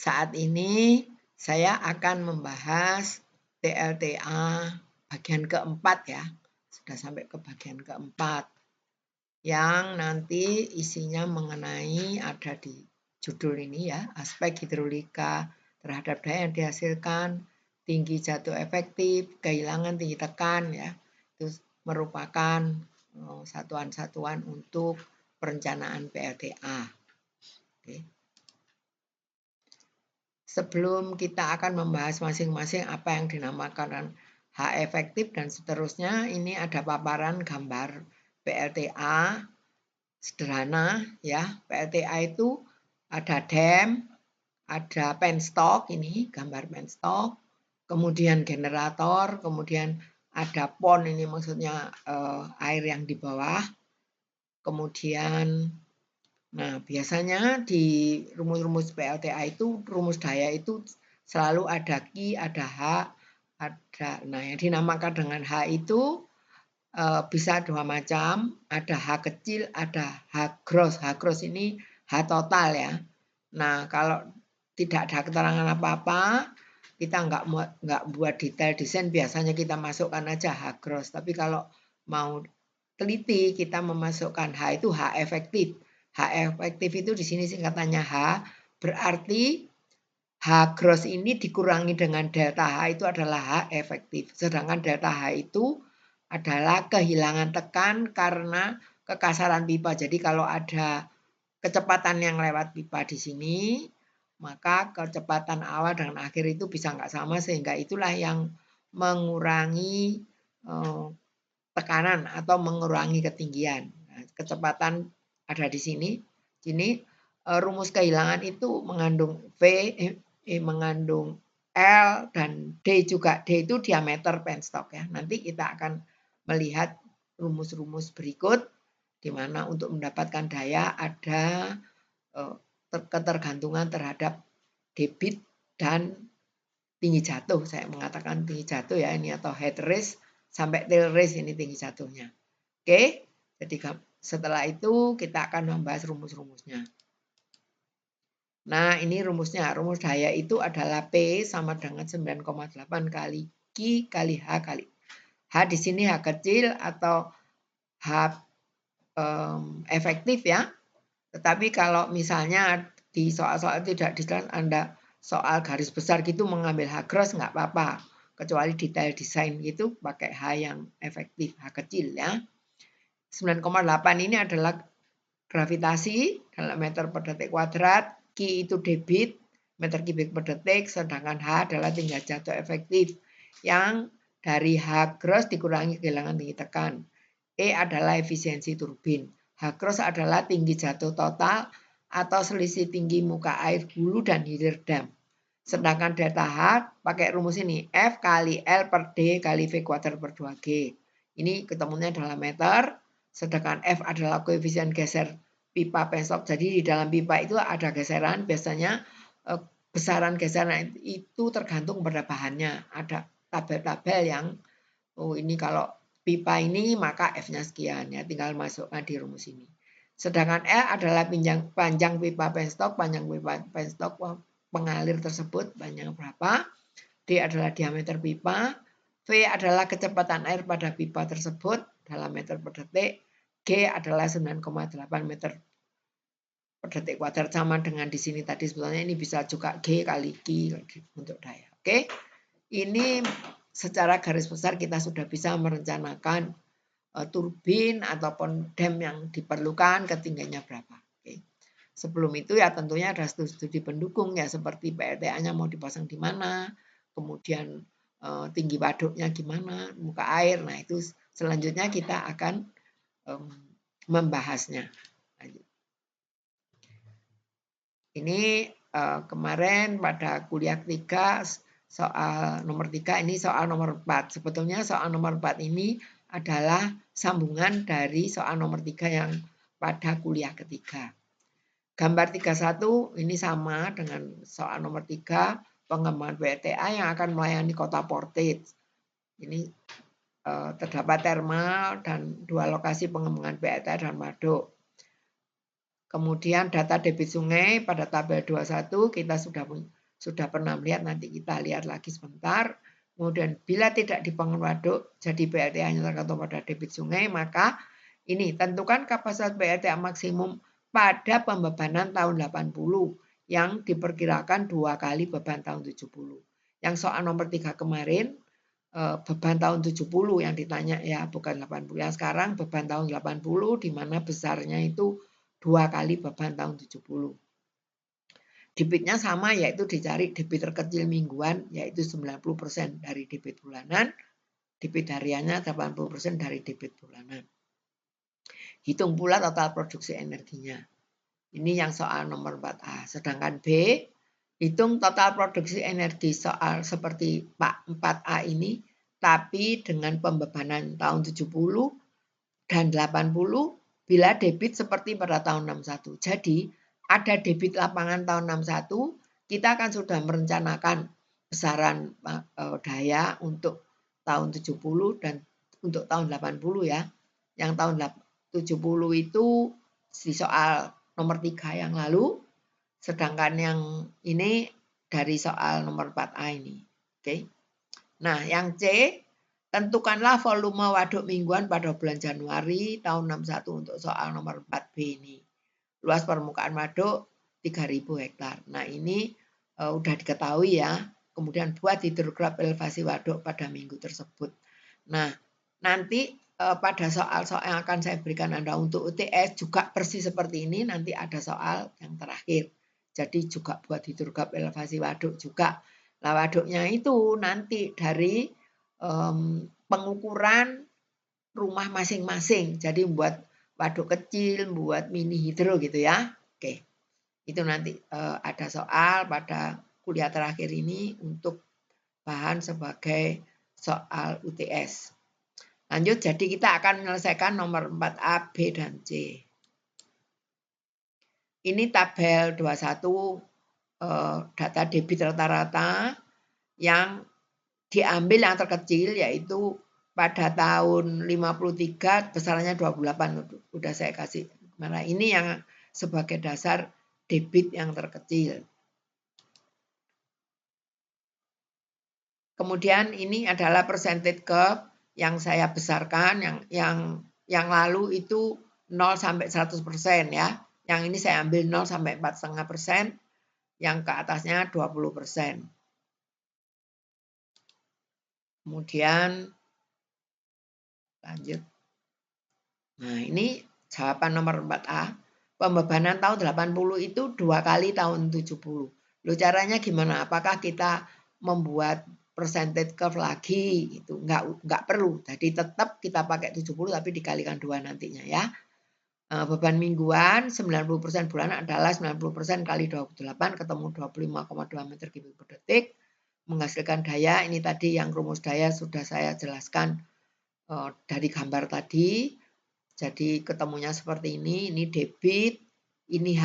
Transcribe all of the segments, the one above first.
Saat ini saya akan membahas PLTA bagian keempat ya. Sudah sampai ke bagian keempat. Yang nanti isinya mengenai ada di judul ini ya, aspek hidrolika terhadap daya yang dihasilkan, tinggi jatuh efektif, kehilangan tinggi tekan ya. Itu merupakan satuan-satuan untuk perencanaan PLTA. Oke. Sebelum kita akan membahas masing-masing apa yang dinamakan H efektif dan seterusnya, ini ada paparan gambar PLTA sederhana ya. PLTA itu ada dam, ada penstock, ini gambar penstock, kemudian generator, kemudian ada pond, ini maksudnya air yang di bawah, kemudian nah, biasanya di rumus-rumus PLTA itu, rumus daya itu selalu ada Q, ada H, ada. Nah, yang dinamakan dengan H itu bisa dua macam, ada H kecil, ada H gross. H gross ini H total ya. Nah, kalau tidak ada keterangan apa-apa, kita nggak buat detail desain, biasanya kita masukkan aja H gross. Tapi kalau mau teliti, kita memasukkan H itu H efektif. H efektif itu di sini singkatannya H, berarti H gross ini dikurangi dengan delta H itu adalah H efektif. Sedangkan delta H itu adalah kehilangan tekan karena kekasaran pipa. Jadi kalau ada kecepatan yang lewat pipa di sini, maka kecepatan awal dan akhir itu bisa nggak sama, sehingga itulah yang mengurangi tekanan atau mengurangi ketinggian. Nah, kecepatan ada di sini. Sini rumus kehilangan itu mengandung V, mengandung L dan D juga. D itu diameter penstock ya. Nanti kita akan melihat rumus-rumus berikut di mana untuk mendapatkan daya ada ketergantungan terhadap debit dan tinggi jatuh. Saya mengatakan tinggi jatuh ya ini, atau head race sampai tail race, ini tinggi jatuhnya. Oke, jadi setelah itu kita akan membahas rumus-rumusnya. Nah, ini rumusnya. Rumus daya itu adalah P sama dengan 9,8 kali Q kali H kali. H di sini H kecil atau H efektif ya. Tetapi kalau misalnya di soal-soal tidak dijelaskan, Anda soal garis besar gitu mengambil H gross nggak apa-apa. Kecuali detail desain gitu pakai H yang efektif, H kecil ya. 9,8 ini adalah gravitasi dalam meter per detik kuadrat, Q itu debit, meter kubik per detik, sedangkan H adalah tinggi jatuh efektif yang dari H gross dikurangi kehilangan tinggi tekan. E adalah efisiensi turbin. H gross adalah tinggi jatuh total atau selisih tinggi muka air hulu dan hilir dam. Sedangkan delta H pakai rumus ini, F kali L per D kali V kuadrat per 2G. Ini ketemunya dalam meter. Sedangkan F adalah koefisien geser pipa penstock. Jadi di dalam pipa itu ada geseran, biasanya besaran geseran itu tergantung pada bahannya. Ada tabel-tabel yang ini kalau pipa ini maka F-nya sekian ya, tinggal masukkan di rumus ini. Sedangkan L adalah panjang pipa penstock, panjang pipa penstock pengalir tersebut panjang berapa. D adalah diameter pipa. V adalah kecepatan air pada pipa tersebut dalam meter per detik. G adalah 9,8 meter per detik kuadrat, sama dengan di sini tadi. Sebetulnya ini bisa juga G kali Q untuk daya. Oke, ini secara garis besar kita sudah bisa merencanakan turbin ataupun dam yang diperlukan, ketinggiannya berapa. Oke. Sebelum itu ya tentunya ada studi pendukung ya, seperti PLTA-nya mau dipasang di mana, kemudian tinggi waduknya gimana, muka air. Nah, itu selanjutnya kita akan membahasnya. Lanjut. Ini kemarin pada kuliah 3 soal nomor 3, ini soal nomor 4. Sebetulnya soal nomor 4 ini adalah sambungan dari soal nomor 3 yang pada kuliah ketiga. Gambar 31 ini sama dengan soal nomor 3, pengembangan PLTA yang akan melayani kota Portage. Ini terdapat termal dan 2 lokasi pengembangan PLTA dan waduk. Kemudian data debit sungai pada tabel 21 kita sudah pernah melihat, nanti kita lihat lagi sebentar. Kemudian bila tidak dibangun waduk, jadi PLTA-nya tergantung pada debit sungai, maka ini tentukan kapasitas PLTA maksimum pada pembebanan tahun 80 yang diperkirakan 2 kali beban tahun 70. Yang soal nomor 3 kemarin beban tahun 70 yang ditanya ya, bukan 80. Yang sekarang beban tahun 80 di mana besarnya itu 2 kali beban tahun 70. Debitnya sama, yaitu dicari debit terkecil mingguan, yaitu 90% dari debit bulanan, debit hariannya 80% dari debit bulanan. Hitung pula total produksi energinya. Ini yang soal nomor 4A. Sedangkan B, hitung total produksi energi soal seperti Pak 4A ini, tapi dengan pembebanan tahun 70 dan 80 bila debit seperti pada tahun 61. Jadi ada debit lapangan tahun 61, kita akan sudah merencanakan besaran daya untuk tahun 70 dan untuk tahun 80 ya. Yang tahun 70 itu di soal nomor 3 yang lalu, sedangkan yang ini dari soal nomor 4A ini. Oke. Nah, yang C, tentukanlah volume waduk mingguan pada bulan Januari tahun 61 untuk soal nomor 4B ini. Luas permukaan waduk 3.000 hektar. Nah, ini udah diketahui ya. Kemudian buat hidrograf elevasi waduk pada minggu tersebut. Nah, nanti pada soal-soal yang akan saya berikan Anda untuk UTS juga persis seperti ini. Nanti ada soal yang terakhir. Jadi juga buat hidrograf elevasi waduk juga. Nah, waduknya itu nanti dari pengukuran rumah masing-masing. Jadi buat waduk kecil, buat mini hidro gitu ya. Oke. Itu nanti ada soal pada kuliah terakhir ini untuk bahan sebagai soal UTS. Lanjut, jadi kita akan menyelesaikan nomor 4A, B, dan C. Ini tabel 21 data debit rata-rata yang diambil yang terkecil, yaitu pada tahun 53 besarannya 28. Udah saya kasih. Mana ini yang sebagai dasar debit yang terkecil. Kemudian ini adalah percentage curve yang saya besarkan, yang lalu itu 0 sampai 100% ya. Yang ini saya ambil 0 sampai 4,5%, yang ke atasnya 20%. Kemudian lanjut. Nah, ini jawaban nomor 4A. Pembebanan tahun 80 itu 2 kali tahun 70. Loh, caranya gimana? Apakah kita membuat percentage curve lagi? Itu enggak perlu. Jadi tetap kita pakai 70 tapi dikalikan 2 nantinya ya. Beban mingguan 90% bulanan adalah 90% kali 28 ketemu 25,2 meter kubik per detik. Menghasilkan daya, ini tadi yang rumus daya sudah saya jelaskan dari gambar tadi. Jadi ketemunya seperti ini debit, ini H,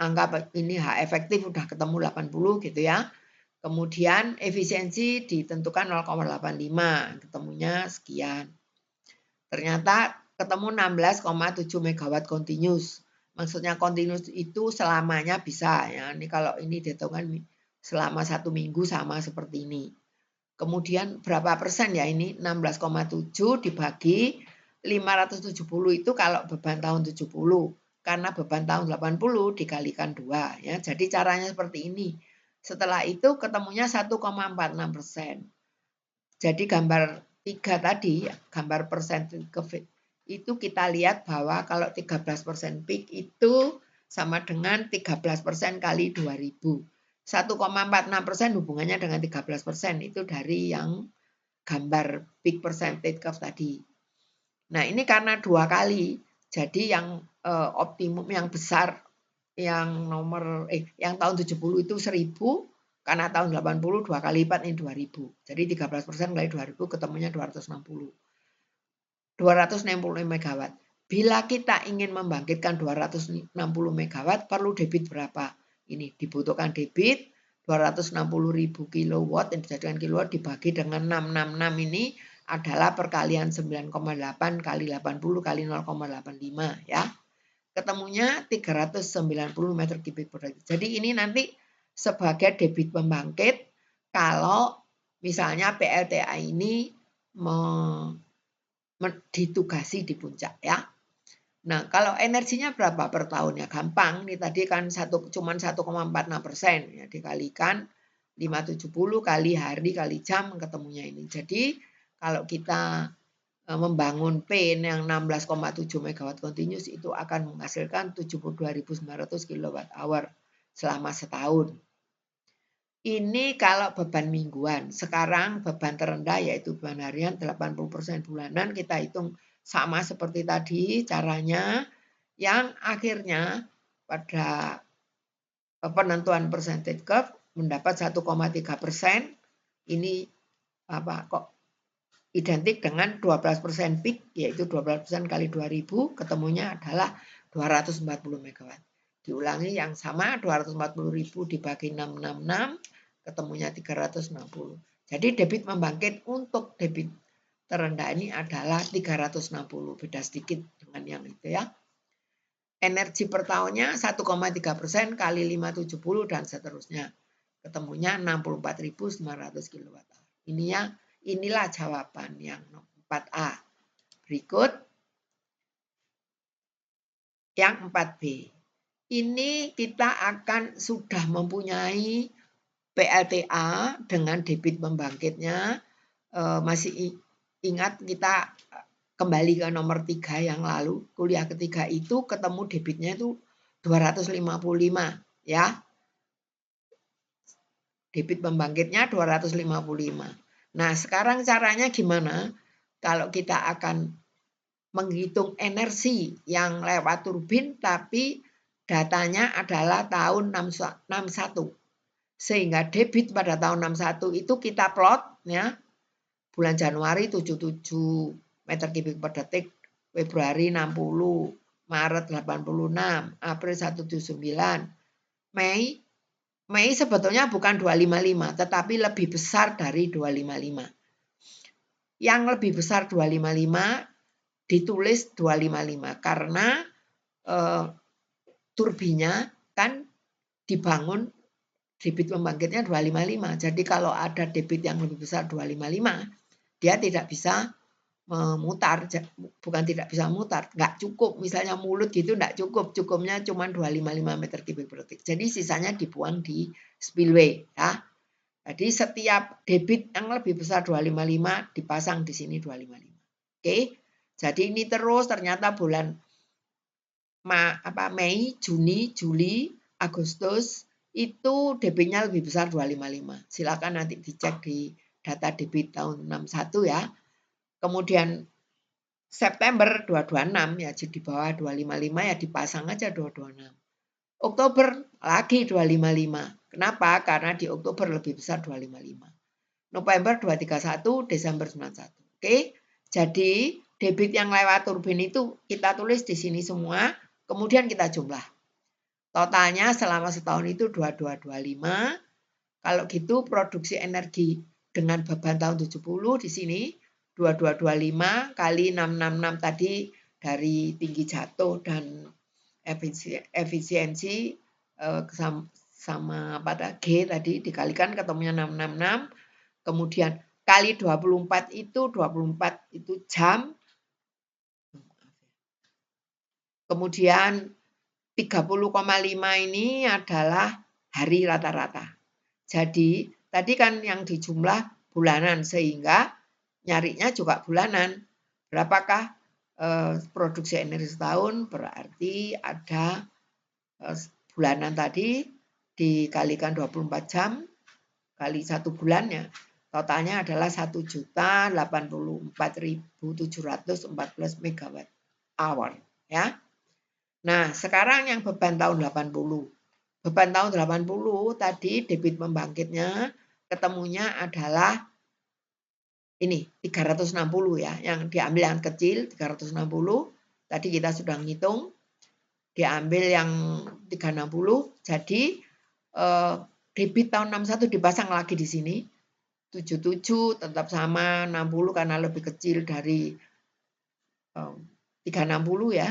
anggap ini H efektif udah ketemu 80 gitu ya. Kemudian efisiensi ditentukan 0,85, ketemunya sekian. Ternyata ketemu 16,7 megawatt continuous. Maksudnya continuous itu selamanya bisa ya. Ini kalau ini dihitungan selama 1 minggu sama seperti ini. Kemudian berapa persen ya ini? 16,7 dibagi 570 itu kalau beban tahun 70. Karena beban tahun 80 dikalikan 2 ya. Jadi caranya seperti ini. Setelah itu ketemunya 1,46%. Jadi gambar 3 tadi, gambar persentage curve itu kita lihat bahwa kalau 13% peak itu sama dengan 13% kali 2000. 1,46% hubungannya dengan 13%, itu dari yang gambar peak percentage curve tadi. Nah, ini karena 2 kali, jadi yang optimum yang besar yang yang tahun 70 itu 1000, karena tahun 80 2 kali lipat ini 2000. Jadi 13% kali 2000 ketemunya 260. 260 megawatt. Bila kita ingin membangkitkan 260 megawatt perlu debit berapa? Ini dibutuhkan debit 260.000 kilowatt yang dijadikan kilowatt dibagi dengan 666 ini adalah perkalian 9,8 kali 80 kali 0,85 ya. ketemunya 390 meter kubik per detik. Jadi ini nanti sebagai debit pembangkit kalau misalnya PLTA ini ditugasi di puncak ya. Nah, kalau energinya berapa per tahun ya gampang. Ini tadi kan cuman 1,46% ya, dikalikan 570 kali hari kali jam ketemunya ini. Jadi kalau kita membangun PIN yang 16,7 megawatt continuous itu akan menghasilkan 72.900 kWh selama setahun. Ini kalau beban mingguan. Sekarang beban terendah yaitu beban harian 80% bulanan, kita hitung sama seperti tadi caranya, yang akhirnya pada penentuan percentage curve mendapat 1,3%. Ini apa kok identik dengan 12% peak, yaitu 12% kali 2000, ketemunya adalah 240 megawatt. Diulangi yang sama, 240.000 dibagi 666, ketemunya 360. Jadi debit membangkit untuk debit terendah ini adalah 360, beda sedikit dengan yang itu ya. Energi per tahunnya 1,3% kali 570 dan seterusnya. Ketemunya 64.900 kWh. Inilah jawaban yang 4A. Berikut yang 4B. Ini kita akan sudah mempunyai PLTA dengan debit pembangkitnya. Masih ingat kita kembali ke nomor 3 yang lalu, kuliah ketiga itu ketemu debitnya itu 255 ya. Debit pembangkitnya 255. Nah, sekarang caranya gimana? Kalau kita akan menghitung energi yang lewat turbin tapi datanya adalah tahun 61. Sehingga debit pada tahun 61 itu kita plot ya. Bulan Januari 77 meter kubik per detik, Februari 60, Maret 86, April 179, Mei sebetulnya bukan 255 tetapi lebih besar dari 255. Yang lebih besar 255 ditulis 255 karena turbinya kan dibangun debit pembangkitnya 255. Jadi kalau ada debit yang lebih besar 255, dia tidak bisa memutar, bukan tidak bisa memutar, nggak cukup, misalnya mulut gitu nggak cukup, cukupnya cuma 255 meter kubik per detik. Jadi sisanya dibuang di spillway ya. Jadi setiap debit yang lebih besar 255 dipasang di sini 255. Oke. Jadi ini terus ternyata bulan Mei, Juni, Juli, Agustus itu debitnya lebih besar 255. Silakan nanti dicek di data debit tahun 61 ya. Kemudian September 226 ya, jadi di bawah 255 ya dipasang aja 226. Oktober lagi 255. Kenapa? Karena di Oktober lebih besar 255. November 231, Desember 91. Oke. Jadi debit yang lewat turbin itu kita tulis di sini semua, kemudian kita jumlah. Totalnya selama setahun itu 2225. Kalau gitu produksi energi dengan beban tahun 70 di sini 2225 kali 666 tadi dari tinggi jatuh dan efisiensi sama pada G tadi dikalikan ketemunya 666, kemudian kali 24 itu jam, kemudian 30,5 ini adalah hari rata-rata. Jadi tadi kan yang dijumlah bulanan sehingga nyarinya juga bulanan. Berapakah produksi energi setahun? Berarti ada bulanan tadi dikalikan 24 jam kali 1 bulannya. Totalnya adalah 1.084.714 megawatt hour ya. Nah, sekarang yang beban tahun 80. Beban tahun 80 tadi debit pembangkitnya ketemunya adalah ini 360 ya, yang diambil yang kecil 360. Tadi kita sudah ngitung, diambil yang 360. Jadi debit tahun 61 dipasang lagi di sini. 77 tetap sama, 60 karena lebih kecil dari 360 ya.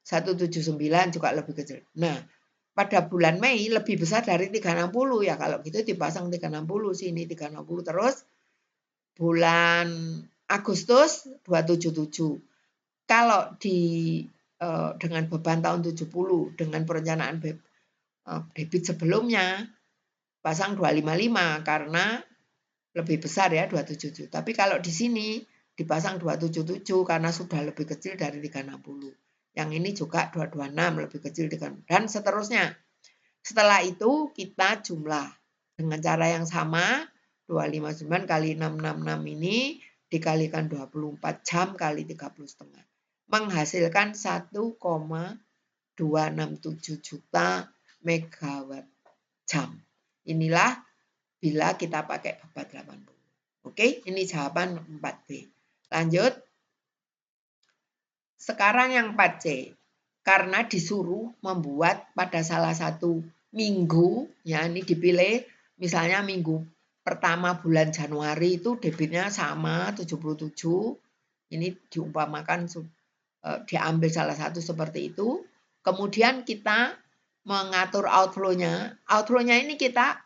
179 juga lebih kecil. Nah, pada bulan Mei lebih besar dari 360 ya, kalau gitu dipasang 360 sini 360 terus bulan Agustus 277. Kalau dengan beban tahun 70 dengan perencanaan debit sebelumnya pasang 255 karena lebih besar ya 277. Tapi kalau di sini dipasang 277 karena sudah lebih kecil dari 360. Yang ini juga 226 lebih kecil dan seterusnya. Setelah itu kita jumlah dengan cara yang sama 259 kali 666 ini dikalikan 24 jam kali 30,5 menghasilkan 1,267 juta megawatt jam. Inilah bila kita pakai babat 80. Oke, ini jawaban 4B. Lanjut. Sekarang yang 4C. Karena disuruh membuat pada salah satu minggu, ya ini dipilih misalnya minggu pertama bulan Januari itu debitnya sama 77. Ini diumpamakan diambil salah satu seperti itu. Kemudian kita mengatur outflow-nya. Outflow-nya ini kita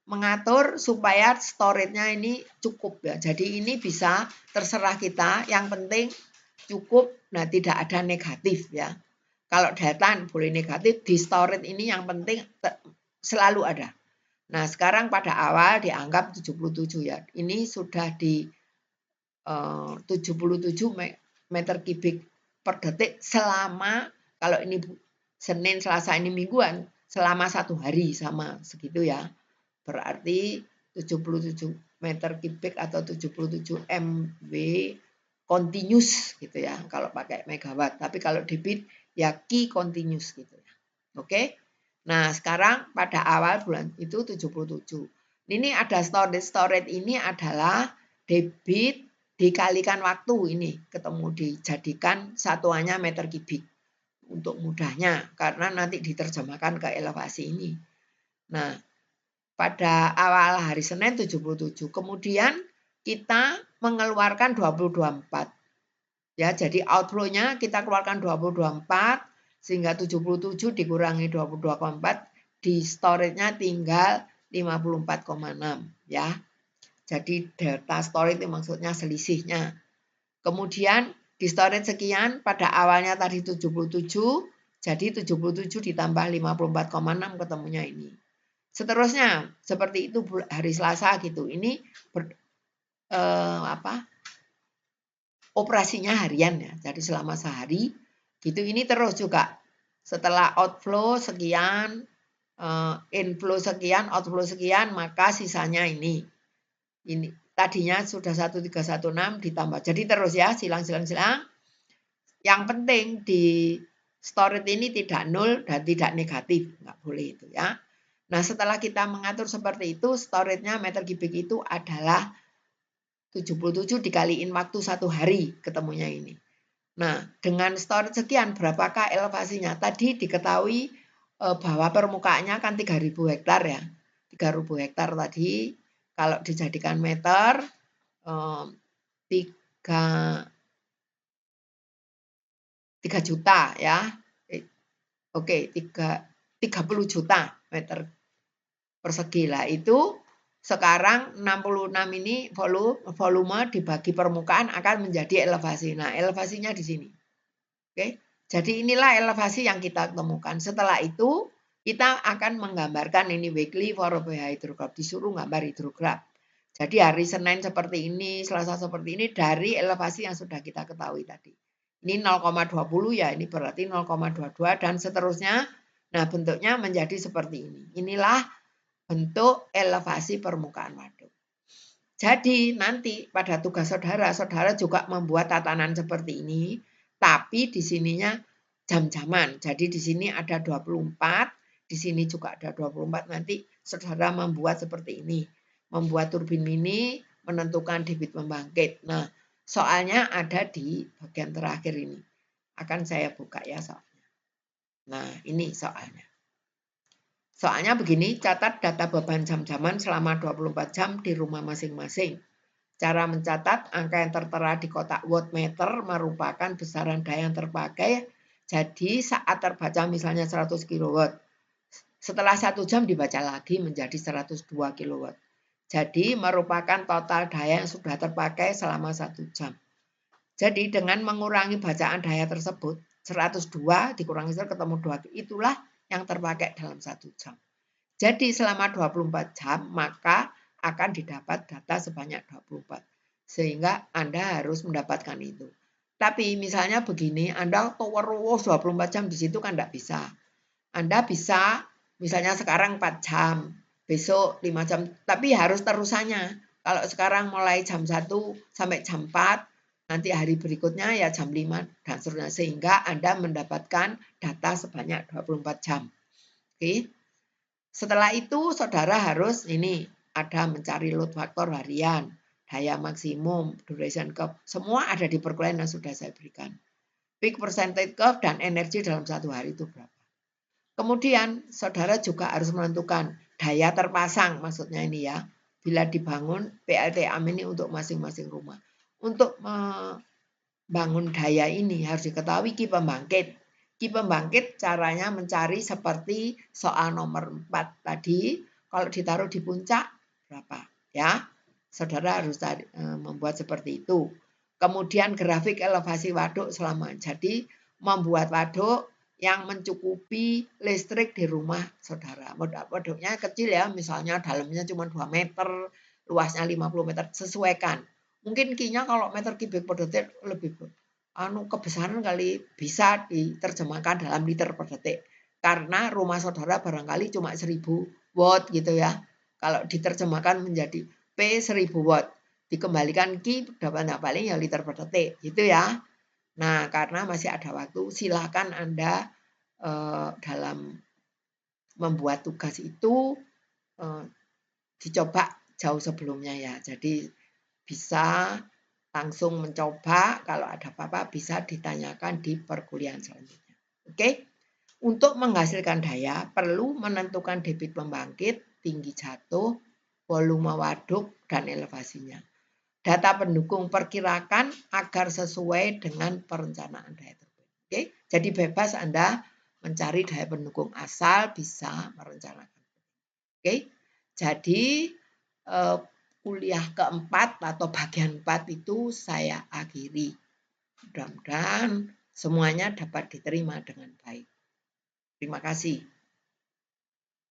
mengatur supaya storage-nya ini cukup ya. Jadi ini bisa terserah kita, yang penting cukup, nah tidak ada negatif ya. Kalau data boleh negatif, di storage ini yang penting selalu ada. Nah sekarang pada awal dianggap 77 ya. Ini sudah di 77 meter kubik per detik selama, kalau ini Senin, Selasa, ini mingguan, selama 1 hari sama segitu ya. Berarti 77 meter kubik atau 77 MW continuous gitu ya kalau pakai megawatt. Tapi kalau debit ya key continuous gitu ya. Oke. Nah, sekarang pada awal bulan itu 77. Ini ada storage ini adalah debit dikalikan waktu, ini ketemu dijadikan satuannya meter kubik untuk mudahnya karena nanti diterjemahkan ke elevasi ini. Nah, pada awal hari Senin 77. Kemudian kita mengeluarkan 2024. Ya, jadi outflow-nya kita keluarkan 2024 sehingga 77 dikurangi 2024 di storage-nya tinggal 54,6 ya. Jadi delta storage itu maksudnya selisihnya. Kemudian di storage sekian pada awalnya tadi 77, jadi 77 ditambah 54,6 ketemunya ini. Seterusnya seperti itu hari Selasa gitu. Ini operasinya harian ya. Jadi selama sehari gitu. Ini terus juga setelah outflow sekian, inflow sekian, outflow sekian, maka sisanya ini. Ini tadinya sudah 1316 ditambah. Jadi terus ya silang-silang. Yang penting di storage ini tidak nol dan tidak negatif, nggak boleh itu ya. Nah, setelah kita mengatur seperti itu, storage-nya meter kubik itu adalah 77 dikaliin waktu 1 hari ketemunya ini. Nah, dengan storage sekian, berapakah elevasinya? Tadi diketahui bahwa permukaannya kan 3.000 hektar ya. 3.000 hektar tadi, kalau dijadikan meter, 3 juta ya. Oke, 30 juta meter persegi lah. Itu sekarang 66 ini volume dibagi permukaan akan menjadi elevasi. Nah, elevasinya di sini. Oke. Jadi inilah elevasi yang kita temukan. Setelah itu kita akan menggambarkan ini weekly for hydrograph, disuruh gambar hidrograf. Jadi hari Senin seperti ini, Selasa seperti ini dari elevasi yang sudah kita ketahui tadi. Ini 0,20 ya, ini berarti 0,22 dan seterusnya. Nah, bentuknya menjadi seperti ini. Inilah bentuk elevasi permukaan waduk. Jadi nanti pada tugas saudara, saudara juga membuat tatanan seperti ini, tapi di sininya jam-jaman. Jadi di sini ada 24, di sini juga ada 24. Nanti saudara membuat seperti ini, membuat turbin mini, menentukan debit pembangkit. Nah, soalnya ada di bagian terakhir ini. Akan saya buka ya soalnya. Nah, ini soalnya. Soalnya begini, catat data beban jam-jaman selama 24 jam di rumah masing-masing. Cara mencatat angka yang tertera di kotak wattmeter merupakan besaran daya yang terpakai Jadi saat terbaca misalnya 100 kW, setelah 1 jam dibaca lagi menjadi 102 kW. Jadi merupakan total daya yang sudah terpakai selama 1 jam. Jadi dengan mengurangi bacaan daya tersebut, 102 dikurangi 1 ketemu 2, itulah yang terpakai dalam 1 jam. Jadi selama 24 jam maka akan didapat data sebanyak 24. Sehingga Anda harus mendapatkan itu. Tapi misalnya begini, Anda terus 24 jam di situ kan tidak bisa. Anda bisa misalnya sekarang 4 jam, besok 5 jam, tapi harus terusannya. Kalau sekarang mulai jam 1 sampai jam 4, nanti hari berikutnya ya jam 5 dan seterusnya. Sehingga Anda mendapatkan data sebanyak 24 jam. Oke. Setelah itu saudara harus ada mencari load factor harian, daya maksimum, duration curve, semua ada di perkuliahan yang sudah saya berikan. Peak percentage curve dan energi dalam 1 hari itu berapa. Kemudian saudara juga harus menentukan daya terpasang, maksudnya ini ya, bila dibangun PLTA ini untuk masing-masing rumah. Untuk membangun daya ini harus diketahui ki pembangkit. Ki pembangkit caranya mencari seperti soal nomor 4 tadi, kalau ditaruh di puncak berapa ya. Saudara harus membuat seperti itu. Kemudian grafik elevasi waduk selama. Jadi membuat waduk yang mencukupi listrik di rumah saudara. Waduknya kecil ya, misalnya dalamnya cuma 2 meter, luasnya 50 meter, sesuaikan. Mungkin kinya kalau meter kubik per detik lebih kebesaran kali bisa diterjemahkan dalam liter per detik. Karena rumah saudara barangkali cuma 1000 watt gitu ya. Kalau diterjemahkan menjadi P 1000 watt, dikembalikan Q dapat paling ya liter per detik gitu ya. Nah, karena masih ada waktu, silakan Anda dalam membuat tugas itu dicoba jauh sebelumnya ya. Jadi bisa langsung mencoba, kalau ada apa-apa bisa ditanyakan di perkuliahan selanjutnya. Oke? Untuk menghasilkan daya perlu menentukan debit pembangkit, tinggi jatuh, volume waduk, dan elevasinya. Data pendukung perkirakan agar sesuai dengan perencanaan daya turbin. Oke, jadi bebas Anda mencari daya pendukung asal bisa merencanakan. Oke, jadi kuliah keempat atau bagian 4 itu saya akhiri. Mudah-mudahan semuanya dapat diterima dengan baik. Terima kasih.